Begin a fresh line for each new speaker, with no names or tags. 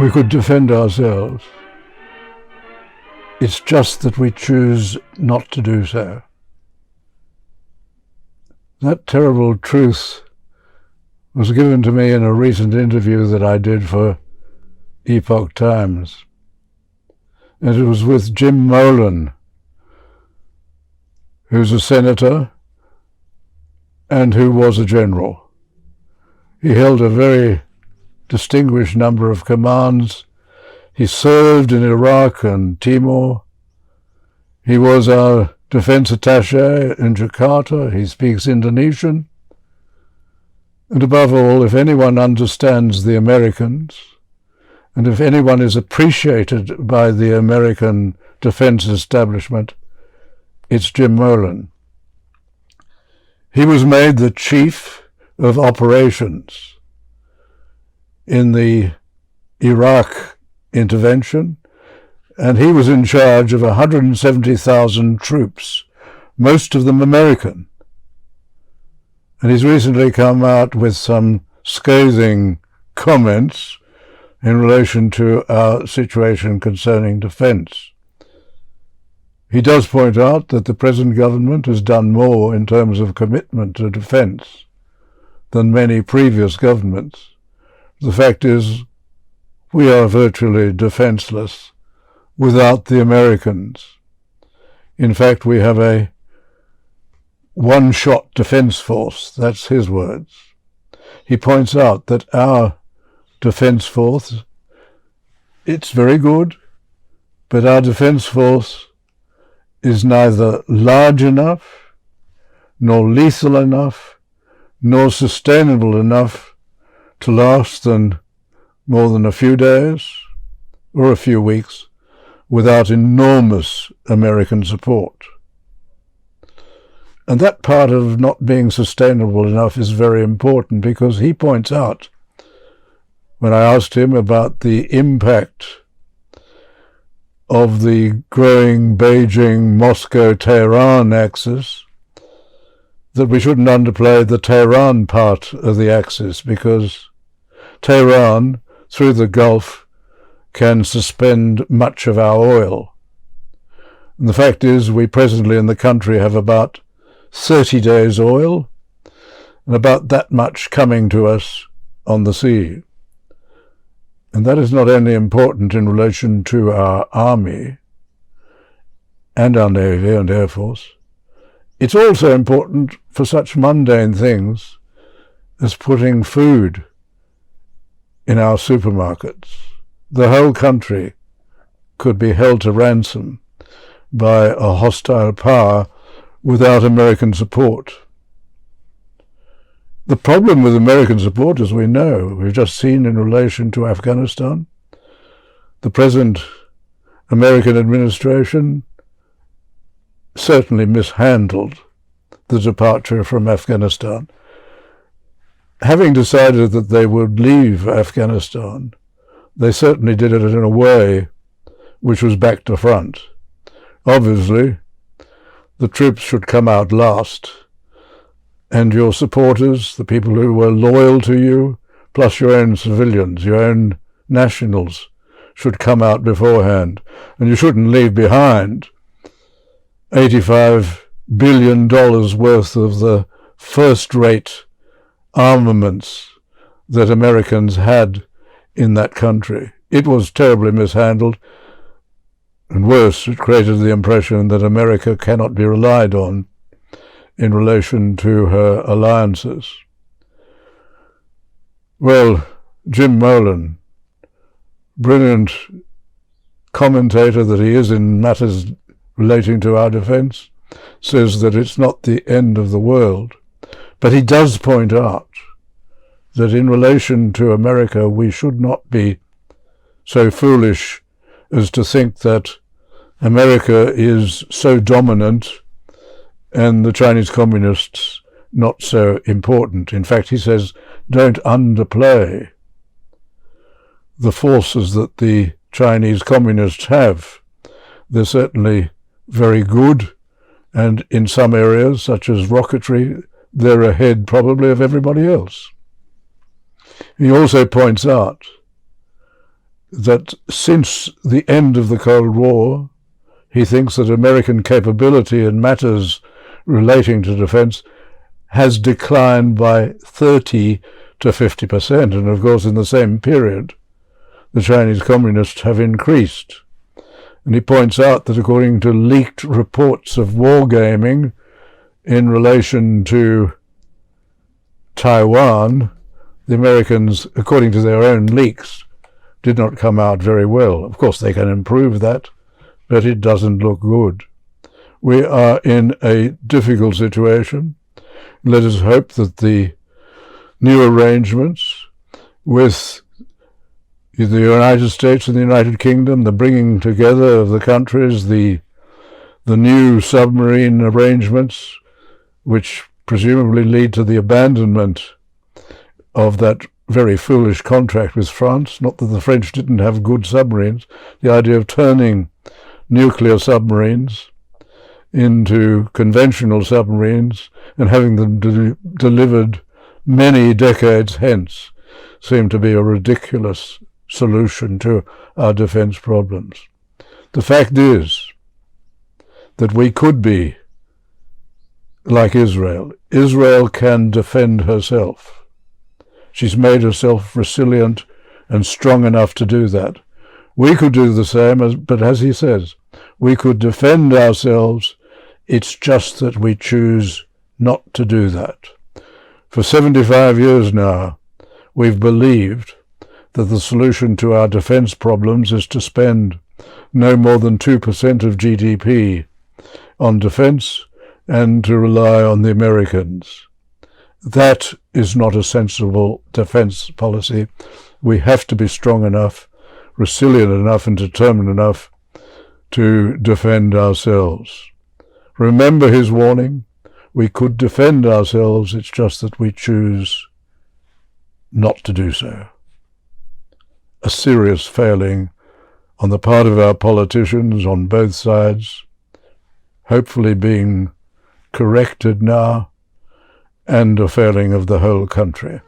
we could defend ourselves. It's just that we choose not to do so. That terrible truth was given to me in a recent interview that I did for Epoch Times. And it was with Jim Molan, who's a senator and who was a general. He held a very distinguished number of commands. He served in Iraq and Timor. He was our defense attaché in Jakarta. He speaks Indonesian. And above all, if anyone understands the Americans, and if anyone is appreciated by the American defense establishment, it's Jim Molan. He was made the chief of operations in the Iraq intervention, and he was in charge of 170,000 troops, most of them American. And he's recently come out with some scathing comments in relation to our situation concerning defence. He does point out that the present government has done more in terms of commitment to defence than many previous governments. The fact is, we are virtually defenceless without the Americans. In fact, we have a one-shot defence force. That's his words. He points out that our defence force, it's very good, but our defence force is neither large enough, nor lethal enough, nor sustainable enough to last more than a few days or a few weeks without enormous American support. And that part of not being sustainable enough is very important, because he points out, when I asked him about the impact of the growing Beijing, Moscow, Tehran axis, that we shouldn't underplay the Tehran part of the axis, because Tehran, through the Gulf, can suspend much of our oil. And the fact is, we presently in the country have about 30 days oil, and about that much coming to us on the sea. And that is not only important in relation to our army and our navy and air force, it's also important for such mundane things as putting food in our supermarkets. The whole country could be held to ransom by a hostile power without American support. The problem with American support, as we know, we've just seen in relation to Afghanistan, the present American administration certainly mishandled the departure from Afghanistan. Having decided that they would leave Afghanistan, they certainly did it in a way which was back to front. Obviously, the troops should come out last, and your supporters, the people who were loyal to you, plus your own civilians, your own nationals, should come out beforehand. And you shouldn't leave behind $85 billion worth of the first-rate armaments that Americans had in that country. It was terribly mishandled, and worse, it created the impression that America cannot be relied on in relation to her alliances. Well, Jim Molan, brilliant commentator that he is in matters relating to our defence, says that it's not the end of the world. But he does point out that in relation to America, we should not be so foolish as to think that America is so dominant and the Chinese communists not so important. In fact, he says, don't underplay the forces that the Chinese communists have. They're certainly very good, and in some areas, such as rocketry, they're ahead probably of everybody else. He also points out that since the end of the Cold War, he thinks that American capability in matters relating to defense has declined by 30 to 50%. And of course, in the same period, the Chinese Communists have increased. And he points out that according to leaked reports of wargaming in relation to Taiwan, the Americans, according to their own leaks, did not come out very well. Of course, they can improve that, but it doesn't look good. We are in a difficult situation. Let us hope that the new arrangements with the United States and the United Kingdom, the bringing together of the countries, the new submarine arrangements, which presumably lead to the abandonment of that very foolish contract with France. Not that the French didn't have good submarines. The idea of turning nuclear submarines into conventional submarines and having them delivered many decades hence seemed to be a ridiculous solution to our defense problems. The fact is that we could be like Israel. Israel can defend herself. She's made herself resilient and strong enough to do that. We could do the same, but as he says, we could defend ourselves. It's just that we choose not to do that. For 75 years now, we've believed that the solution to our defense problems is to spend no more than 2% of GDP on defense and to rely on the Americans. That is not a sensible defense policy. We have to be strong enough, resilient enough, and determined enough to defend ourselves. Remember his warning. We could defend ourselves, it's just that we choose not to do so. A serious failing on the part of our politicians on both sides, hopefully being corrected now, and a failing of the whole country.